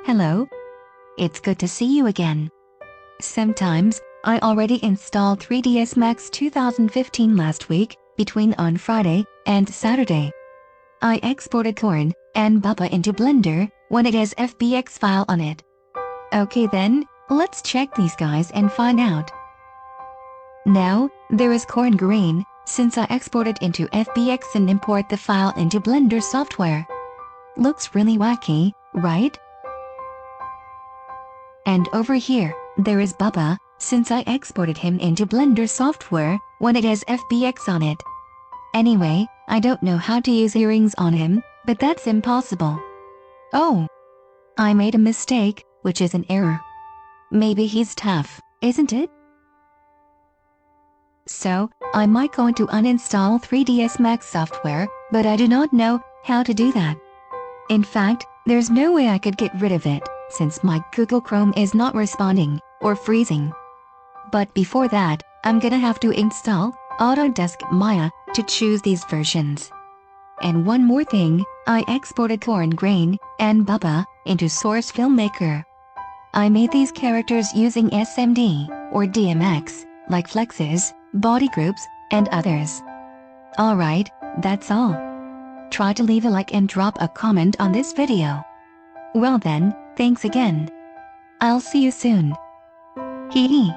Hello. It's good to see you again. Sometimes, I already installed 3ds Max 2015 last week, between on Friday and Saturday. I exported Corn and Bubba into Blender when it has FBX file on it. Okay then, let's check these guys and find out. Now, there is Corn Green, since I exported into FBX and import the file into Blender software. Looks really wacky, right? And over here, there is Bubba, since I exported him into Blender software when it has FBX on it. Anyway, I don't know how to use earrings on him, but that's impossible. Oh! I made a mistake, which is an error. Maybe he's tough, isn't it? So, I might going to uninstall 3ds Max software, but I do not know how to do that. In fact, there's no way I could get rid of it, since my Google Chrome is not responding, or freezing. But before that, I'm gonna have to install Autodesk Maya to choose these versions. And one more thing, I exported Corn Grain and Bubba into Source Filmmaker. I made these characters using SMD or DMX, like flexes, body groups, and others. Alright, that's all. Try to leave a like and drop a comment on this video. Well then, thanks again. I'll see you soon. Hee hee.